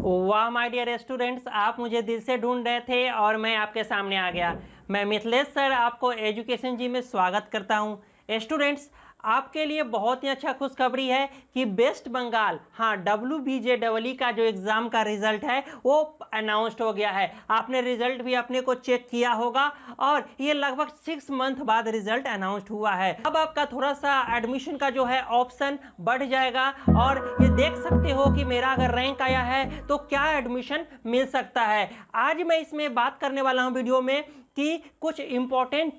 वाह my dear students, आप मुझे दिल से ढूंढ रहे थे और मैं आपके सामने आ गया। मैं मिथिलेश सर आपको एजुकेशन जी में स्वागत करता हूं। स्टूडेंट्स, आपके लिए बहुत ही अच्छा खुशखबरी है कि वेस्ट बंगाल WBJEE का जो एग्ज़ाम का रिज़ल्ट है वो अनाउंस्ड हो गया है। आपने रिज़ल्ट भी अपने को चेक किया होगा और ये लगभग 6 मंथ बाद रिज़ल्ट अनाउंस्ड हुआ है। अब आपका थोड़ा सा एडमिशन का जो है ऑप्शन बढ़ जाएगा और ये देख सकते हो कि मेरा अगर रैंक आया है तो क्या एडमिशन मिल सकता है। आज मैं इसमें बात करने वाला हूँ वीडियो में कि कुछ इंपॉर्टेंट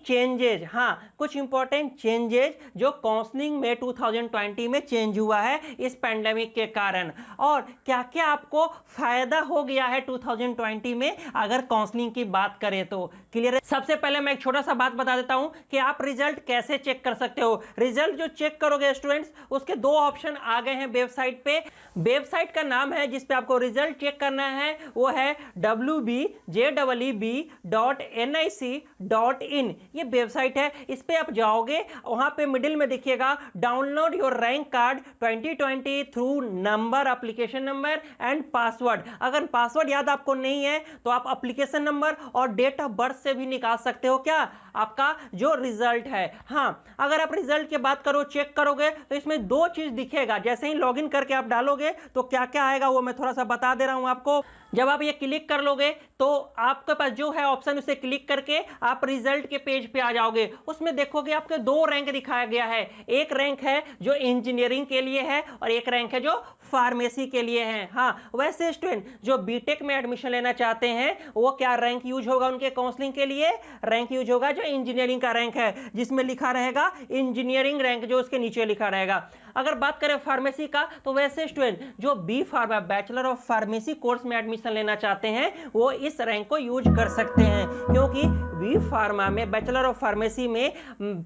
चेंजेज जो काउंसलिंग में 2020 में चेंज हुआ है इस पैंडेमिक के कारण, और क्या क्या आपको फायदा हो गया है 2020 में अगर काउंसलिंग की बात करें तो। क्लियर है? सबसे पहले मैं एक छोटा सा बात बता देता हूं कि आप रिजल्ट कैसे चेक कर सकते हो। रिजल्ट जो चेक करोगे स्टूडेंट्स, उसके दो ऑप्शन आ गए हैं वेबसाइट पे। वेबसाइट का नाम है जिस पे आपको रिजल्ट चेक करना है वो है wbjeeb.nic.in। ये वेबसाइट है, इस पे आप जाओगे, वहां पे मिडिल में देखिएगा download your rank card 2020 through number, application number and password. अगर पासवर्ड याद आपको नहीं है तो आप एप्लीकेशन नंबर और डेट ऑफ बर्थ से भी निकाल सकते हो क्या आपका जो रिजल्ट है। हाँ, अगर आप रिजल्ट की बात करो, चेक करोगे तो इसमें दो चीज दिखेगा। जैसे ही लॉगिन करके आप डालोगे तो क्या क्या आएगा वो मैं थोड़ा सा बता दे रहा हूं आपको। जब आप ये क्लिक कर लोगे तो आपके पास जो है ऑप्शन, उसे क्लिक करके आप रिजल्ट के पेज पे आ जाओगे। उसमें देखोगे आपके दो रैंक दिखाया गया है। एक रैंक है जो इंजीनियरिंग के लिए है और एक रैंक है जो फार्मेसी के लिए है। हाँ, वैसे स्टूडेंट जो बीटेक में एडमिशन लेना चाहते हैं वो क्या रैंक यूज होगा उनके काउंसलिंग के लिए? रैंक यूज होगा जो इंजीनियरिंग का रैंक है, जिसमें लिखा रहेगा इंजीनियरिंग रैंक, जो उसके नीचे लिखा रहेगा। अगर बात करें फार्मेसी का तो वैसे स्टूडेंट जो B pharma bachelor of pharmacy course में एडमिशन लेना चाहते हैं वो इस रैंक को यूज कर सकते हैं, क्योंकि बी फार्मा में बैचलर ऑफ फार्मेसी में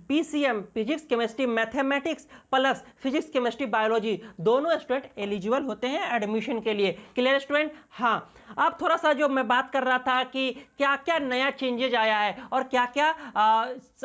PCM physics chemistry mathematics plus physics chemistry biology दोनों स्टूडेंट एलिजिबल होते हैं एडमिशन के लिए। Clear student? हाँ, अब थोड़ा सा जो मैं बात कर रहा था कि क्या क्या नया चेंजेज आया है और क्या क्या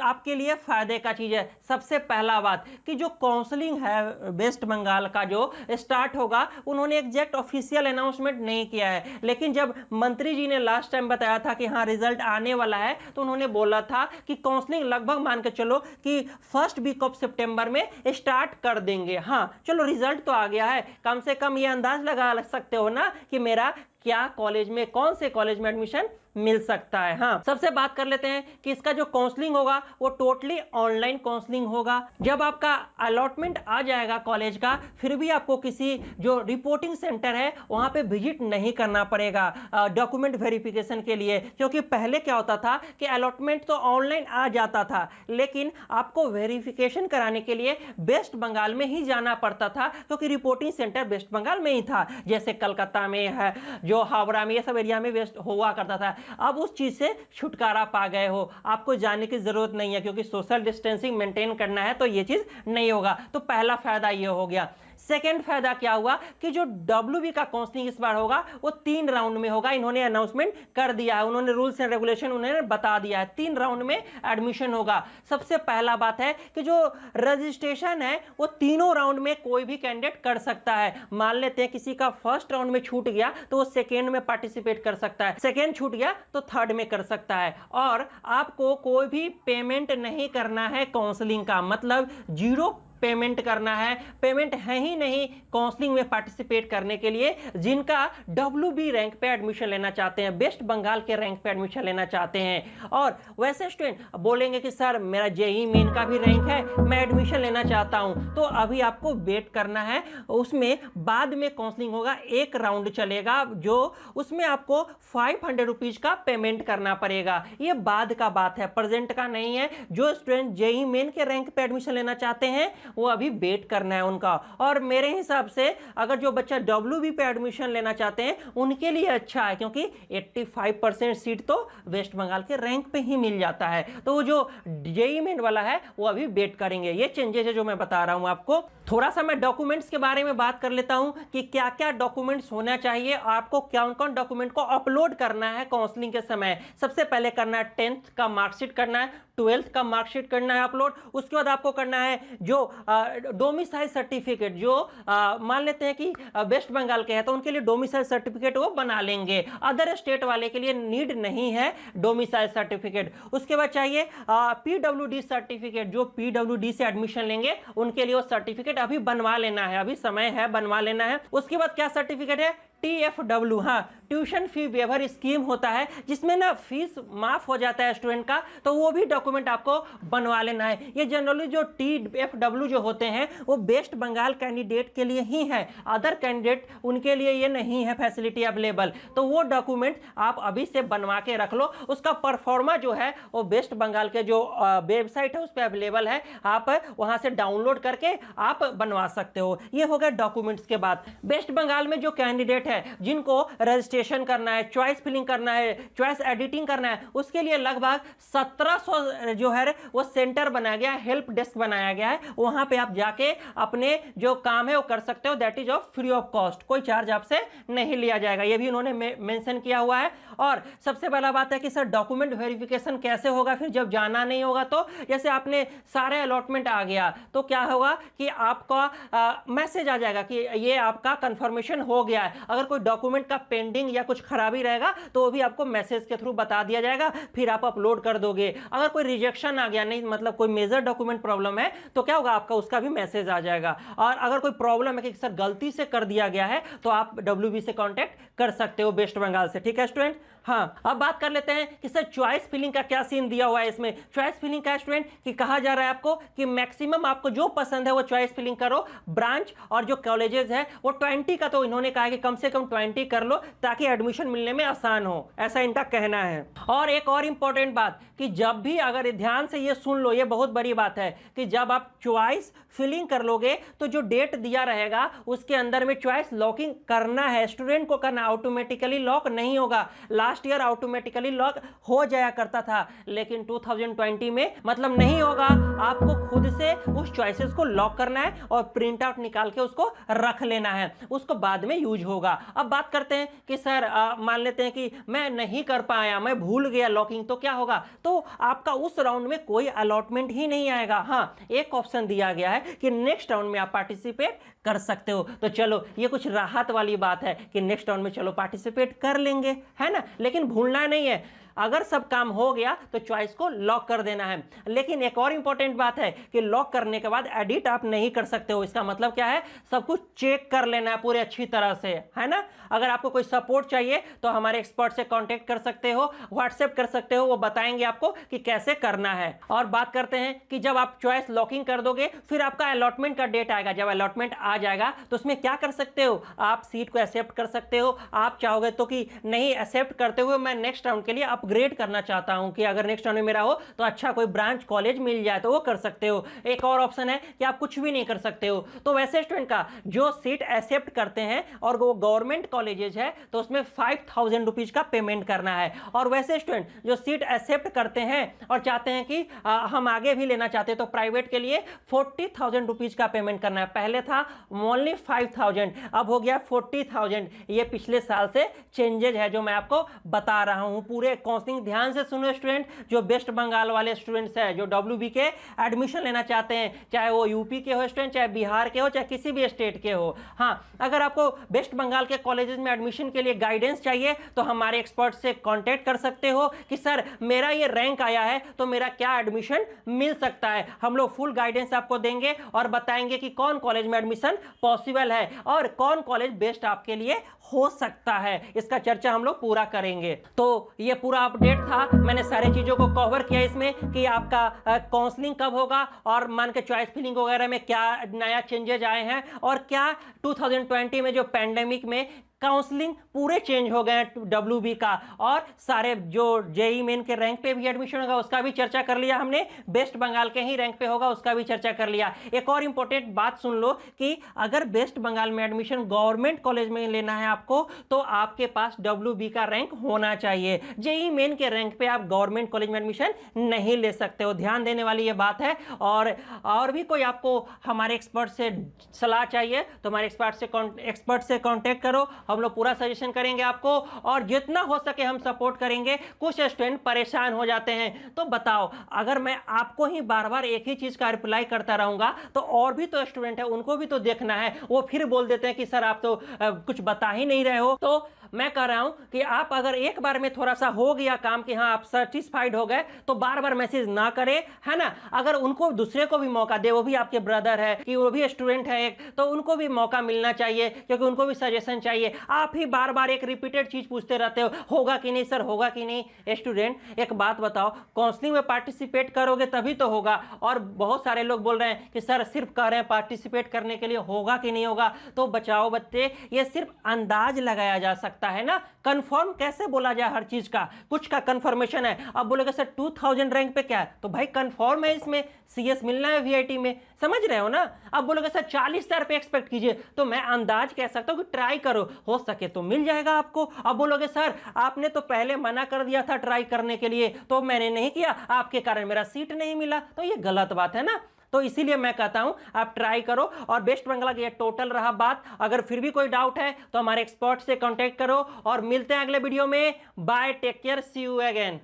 आपके लिए फायदे का चीज है। सबसे पहला बात कि जो काउंसलिंग है वेस्ट बंगाल का जो स्टार्ट होगा, उन्होंने एग्जैक्ट ऑफिशियल अनाउंसमेंट नहीं किया है, लेकिन जब मंत्री जी ने लास्ट टाइम बताया था कि हाँ रिजल्ट आने वाला है तो उन्होंने बोला था कि काउंसलिंग लगभग मान के चलो कि फर्स्ट वीक ऑफ सितंबर में स्टार्ट कर देंगे। हाँ चलो, रिजल्ट तो आ गया है, कम से कम ये अंदाज लगा सकते हो ना कि मेरा क्या कॉलेज में, कौन से कॉलेज में एडमिशन मिल सकता है। हाँ, सबसे बात कर लेते हैं कि इसका जो काउंसलिंग होगा वो टोटली ऑनलाइन काउंसलिंग होगा। जब आपका अलॉटमेंट आ जाएगा कॉलेज का, फिर भी आपको किसी जो रिपोर्टिंग सेंटर है वहां पे विजिट नहीं करना पड़ेगा डॉक्यूमेंट वेरिफिकेशन के लिए, क्योंकि पहले क्या होता था कि अलॉटमेंट तो ऑनलाइन आ जाता था लेकिन आपको वेरिफिकेशन कराने के लिए वेस्ट बंगाल में ही जाना पड़ता था, क्योंकि रिपोर्टिंग सेंटर वेस्ट बंगाल में ही था। जैसे कलकत्ता में है, जो हावड़ा में, ये सब एरिया में वेस्ट हुआ करता था। अब उस चीज से छुटकारा पा गए हो, आपको जाने की जरूरत नहीं है, क्योंकि सोशल डिस्टेंसिंग मेंटेन करना है तो ये चीज नहीं होगा। तो पहला फायदा ये हो गया। सेकेंड फायदा क्या हुआ कि जो WB का काउंसलिंग इस बार होगा वो 3 राउंड में होगा। इन्होंने अनाउंसमेंट कर दिया है, उन्होंने रूल्स एंड रेगुलेशन उन्होंने बता दिया है, 3 राउंड में एडमिशन होगा। सबसे पहला बात है कि जो रजिस्ट्रेशन है वो तीनों राउंड में कोई भी कैंडिडेट कर सकता है। मान लेते हैं किसी का फर्स्ट राउंड में छूट गया तो वो सेकेंड में पार्टिसिपेट कर सकता है, सेकेंड छूट गया तो थर्ड में कर सकता है। और आपको कोई भी पेमेंट नहीं करना है काउंसलिंग का, मतलब 0 पेमेंट करना है। पेमेंट है ही नहीं काउंसलिंग में पार्टिसिपेट करने के लिए। जिनका WB रैंक पे एडमिशन लेना चाहते हैं, वेस्ट बंगाल के रैंक पे एडमिशन लेना चाहते हैं, और वैसे स्टूडेंट बोलेंगे कि सर मेरा JEE मेन का भी रैंक है, मैं एडमिशन लेना चाहता हूं, तो अभी आपको वेट करना है। उसमें बाद में काउंसलिंग होगा, एक राउंड चलेगा जो उसमें आपको 500 रुपीज का पेमेंट करना पड़ेगा। ये बाद का बात है, प्रेजेंट का नहीं है। जो स्टूडेंट JEE मेन के रैंक पे एडमिशन लेना चाहते हैं वो अभी वेट करना है उनका। और मेरे हिसाब से अगर जो बच्चा WB पे एडमिशन लेना चाहते हैं उनके लिए अच्छा है, क्योंकि 85% सीट तो वेस्ट बंगाल के रैंक पे ही मिल जाता है। तो वो जो JEE मेन वाला है वो अभी वेट करेंगे। ये चेंजेस है जो मैं बता रहा हूं आपको। थोड़ा सा मैं डॉक्यूमेंट्स के बारे में बात कर लेता हूं कि क्या क्या डॉक्यूमेंट्स होना चाहिए, आपको कौन कौन डॉक्यूमेंट को अपलोड करना है काउंसलिंग के समय। सबसे पहले करना है 10th का मार्कशीट करना है, 12th का मार्कशीट करना है अपलोड। उसके बाद आपको करना है जो डोमिसाइल सर्टिफिकेट जो मान लेते हैं कि वेस्ट बंगाल के हैं तो उनके लिए डोमिसाइल सर्टिफिकेट वो बना लेंगे, अदर स्टेट वाले के लिए नीड नहीं है डोमिसाइल सर्टिफिकेट। उसके बाद चाहिए पीडब्ल्यूडी सर्टिफिकेट, जो पीडब्ल्यूडी से एडमिशन लेंगे उनके लिए वो सर्टिफिकेट अभी बनवा लेना है, अभी समय है बनवा लेना है। उसके बाद क्या सर्टिफिकेट है, TFW, हाँ ट्यूशन फी वेवर स्कीम होता है, जिसमें ना फीस माफ हो जाता है स्टूडेंट का, तो वो भी डॉक्यूमेंट आपको बनवा लेना है। ये जनरली जो TFW जो होते हैं वो वेस्ट बंगाल कैंडिडेट के लिए ही है, अदर कैंडिडेट उनके लिए ये नहीं है फैसिलिटी अवेलेबल, तो वो डॉक्यूमेंट आप अभी से बनवा के रख लो। उसका परफॉर्मा जो है वो वेस्ट बंगाल के जो वेबसाइट है उस पर अवेलेबल है, आप वहां से डाउनलोड करके आप बनवा सकते हो। ये हो गया डॉक्यूमेंट्स के बाद। वेस्ट बंगाल में जो कैंडिडेट है जिनको रजिस्ट्रेशन करना है, चॉइस फिलिंग करना है, चॉइस एडिटिंग करना है, उसके लिए लगभग 1700 जो है वो सेंटर बनाया गया है, हेल्प डेस्क बनाया गया है, वहां पे आप जाके अपने जो काम है वो कर सकते हो, that is of free of cost, कोई चार्ज आपसे नहीं लिया जाएगा, ये भी उन्होंने मेंशन किया हुआ है। और सबसे बड़ा बात है कि सर डॉक्यूमेंट वेरिफिकेशन कैसे होगा फिर जब जाना नहीं होगा, तो जैसे आपने सारे अलॉटमेंट आ गया तो क्या होगा कि आपका मैसेज आ जाएगा कि ये आपका कंफर्मेशन हो गया है। अगर कोई डॉक्यूमेंट का पेंडिंग या कुछ खराबी रहेगा तो वो भी आपको मैसेज के थ्रू बता दिया जाएगा, फिर आप अपलोड कर दोगे। अगर कोई रिजेक्शन आ गया, नहीं मतलब कोई मेजर डॉक्यूमेंट प्रॉब्लम है, तो क्या होगा आपका उसका भी मैसेज आ जाएगा। और अगर कोई प्रॉब्लम है कि सर गलती से कर दिया गया है, तो आप WB से कांटेक्ट कर सकते हो वेस्ट बंगाल से। ठीक है स्टूडेंट। हाँ, अब बात कर लेते हैं कि सर चॉइस फिलिंग का क्या सीन दिया हुआ है इसमें। चॉइस फिलिंग का स्टूडेंट कि कहा जा रहा है आपको कि मैक्सिमम आपको जो पसंद है वो चॉइस फिलिंग करो, ब्रांच और जो कॉलेजेस है वो 20 का, तो इन्होंने कहा कि कम से कम 20 कर लो ताकि एडमिशन मिलने में आसान हो, ऐसा इनका कहना है। और एक और इंपॉर्टेंट बात कि जब भी, अगर ध्यान से ये सुन लो, ये बहुत बड़ी बात है कि जब आप चॉइस फिलिंग कर लोगे तो जो डेट दिया रहेगा उसके अंदर में चॉइस लॉकिंग करना है, स्टूडेंट को करना, ऑटोमेटिकली लॉक नहीं होगा। लास्ट ईयर ऑटोमेटिकली लॉक हो जाया करता था, लेकिन 2020 में मतलब नहीं होगा, आपको खुद से उस चॉइसेस को लॉक करना है और प्रिंट आउट निकाल के उसको रख लेना है, उसको बाद में यूज होगा। अब बात करते हैं कि सर मान लेते हैं कि मैं नहीं कर पाया, मैं भूल गया लॉकिंग, तो क्या होगा, तो आपका उस राउंड में कोई अलॉटमेंट ही नहीं आएगा। हाँ, एक ऑप्शन दिया गया है कि नेक्स्ट राउंड में आप पार्टिसिपेट कर सकते हो, तो चलो ये कुछ राहत वाली बात है कि नेक्स्ट राउंड में चलो पार्टिसिपेट कर लेंगे, है ना। लेकिन भूलना नहीं है, अगर सब काम हो गया तो चॉइस को लॉक कर देना है। लेकिन एक और इंपॉर्टेंट बात है कि लॉक करने के बाद एडिट आप नहीं कर सकते हो। इसका मतलब क्या है, सब कुछ चेक कर लेना है पूरे अच्छी तरह से, है ना। अगर आपको कोई सपोर्ट चाहिए तो हमारे एक्सपर्ट से कांटेक्ट कर सकते हो, व्हाट्सएप कर सकते हो, वो बताएंगे आपको कि कैसे करना है। और बात करते हैं कि जब आप चॉइस लॉकिंग कर दोगे फिर आपका अलॉटमेंट का डेट आएगा। जब अलॉटमेंट आ जाएगा तो उसमें क्या कर सकते हो, आप सीट को एक्सेप्ट कर सकते हो। आप चाहोगे तो कि नहीं, एक्सेप्ट करते हुए मैं नेक्स्ट राउंड के लिए अपग्रेड करना चाहता हूं कि अगर नेक्स्ट राउंड में मेरा हो तो अच्छा कोई ब्रांच कॉलेज मिल जाए तो वो कर सकते हो। एक और ऑप्शन है कि आप कुछ भी नहीं कर सकते हो। तो वैसे स्टूडेंट का जो सीट एक्सेप्ट करते हैं और वो गवर्नमेंट कॉलेजेस है तो उसमें 5000 रुपीज का पेमेंट करना है। और वैसे स्टूडेंट जो सीट एक्सेप्ट करते हैं और चाहते हैं कि हम आगे भी लेना चाहते हैं तो प्राइवेट के लिए 40,000 रुपीज का पेमेंट करना है। पहले था ओनली 5000, अब हो गया 40,000। ये पिछले साल से चेंजेज है जो मैं आपको बता रहा हूं। पूरे काउंसलिंग ध्यान से सुनो स्टूडेंट, जो वेस्ट बंगाल वाले स्टूडेंट्स हैं जो WB के एडमिशन लेना चाहते हैं, चाहे वो यूपी के हो स्टूडेंट, चाहे बिहार के हो, चाहे किसी भी स्टेट के हो। हाँ, अगर आपको वेस्ट बंगाल के कॉलेजेस में एडमिशन के लिए गाइडेंस चाहिए तो हमारे एक्सपर्ट से कांटेक्ट कर सकते हो कि सर मेरा ये रैंक आया है तो मेरा क्या एडमिशन मिल सकता है। हम लोग फुल गाइडेंस आपको देंगे और बताएंगे कि कौन कॉलेज में एडमिशन पॉसिबल है और कौन कॉलेज बेस्ट आपके लिए हो सकता है। इसका चर्चा हम लोग पूरा करेंगे। तो ये पूरा अपडेट था, मैंने सारी चीजों को कवर किया इसमें कि आपका काउंसलिंग कब होगा और मान के चॉइस फिलिंग वगैरह में क्या नया चेंजेज आए हैं और क्या 2020 में जो पैंडेमिक में काउंसलिंग पूरे चेंज हो गए WB का, और सारे जो JEE मेन के रैंक पे भी एडमिशन होगा उसका भी चर्चा कर लिया हमने, वेस्ट बंगाल के ही रैंक पे होगा उसका भी चर्चा कर लिया। एक और इंपॉर्टेंट बात सुन लो कि अगर वेस्ट बंगाल में एडमिशन गवर्नमेंट कॉलेज में लेना है आपको तो आपके पास WB का रैंक होना चाहिए। JEE मेन के रैंक पे आप गवर्नमेंट कॉलेज में एडमिशन नहीं ले सकते हो, ध्यान देने वाली ये बात है। और भी कोई आपको हमारे एक्सपर्ट से सलाह चाहिए तो हमारे एक्सपर्ट से कॉन्टेक्ट करो, हम लोग पूरा सजेशन करेंगे आपको और जितना हो सके हम सपोर्ट करेंगे। कुछ स्टूडेंट परेशान हो जाते हैं, तो बताओ अगर मैं आपको ही बार बार एक ही चीज का रिप्लाई करता रहूंगा तो और भी तो स्टूडेंट है, उनको भी तो देखना है। वो फिर बोल देते हैं कि सर आप तो कुछ बता ही नहीं रहे हो। तो मैं कह रहा हूं कि आप अगर एक बार में थोड़ा सा हो गया काम कि हाँ आप सेटिस्फाइड हो गए, तो बार बार मैसेज ना करें, है ना। अगर उनको दूसरे को भी मौका दे, वो भी आपके ब्रदर है कि वो भी स्टूडेंट है एक, तो उनको भी मौका मिलना चाहिए, क्योंकि उनको भी सजेशन चाहिए। आप ही बार बार एक रिपीटेड चीज पूछते रहते हो, होगा कि नहीं सर, होगा कि नहीं। स्टूडेंट एक बात बताओ, काउंसलिंग में पार्टिसिपेट करोगे तभी तो होगा। और बहुत सारे लोग बोल रहे हैं कि सर सिर्फ कह रहे हैं पार्टिसिपेट करने के लिए, होगा कि नहीं होगा। तो बचाओ बच्चे, ये सिर्फ अंदाज लगाया जा सकता है ना, कंफर्म कैसे बोला जाए हर चीज का। कुछ का कंफर्मेशन है, अब बोलोगे सर 2000 रैंक पे क्या है, तो भाई कंफर्म है इसमें सीएस मिलना है वीआईटी में, समझ रहे हो ना। अब बोलोगे सर 40,000 पे एक्सपेक्ट कीजिए, तो मैं अंदाज कह सकता हूं कि ट्राई करो, हो सके तो मिल जाएगा आपको। अब बोलोगे सर आपने तो पहले मना कर दिया था ट्राई करने के लिए, तो मैंने नहीं किया, आपके कारण मेरा सीट नहीं मिला, तो ये गलत बात है ना। तो इसीलिए मैं कहता हूं आप ट्राई करो। और वेस्ट बंगाल की ये टोटल रहा बात। अगर फिर भी कोई डाउट है तो हमारे एक्सपर्ट से कांटेक्ट करो और मिलते हैं अगले वीडियो में। Bye, take care, see you again.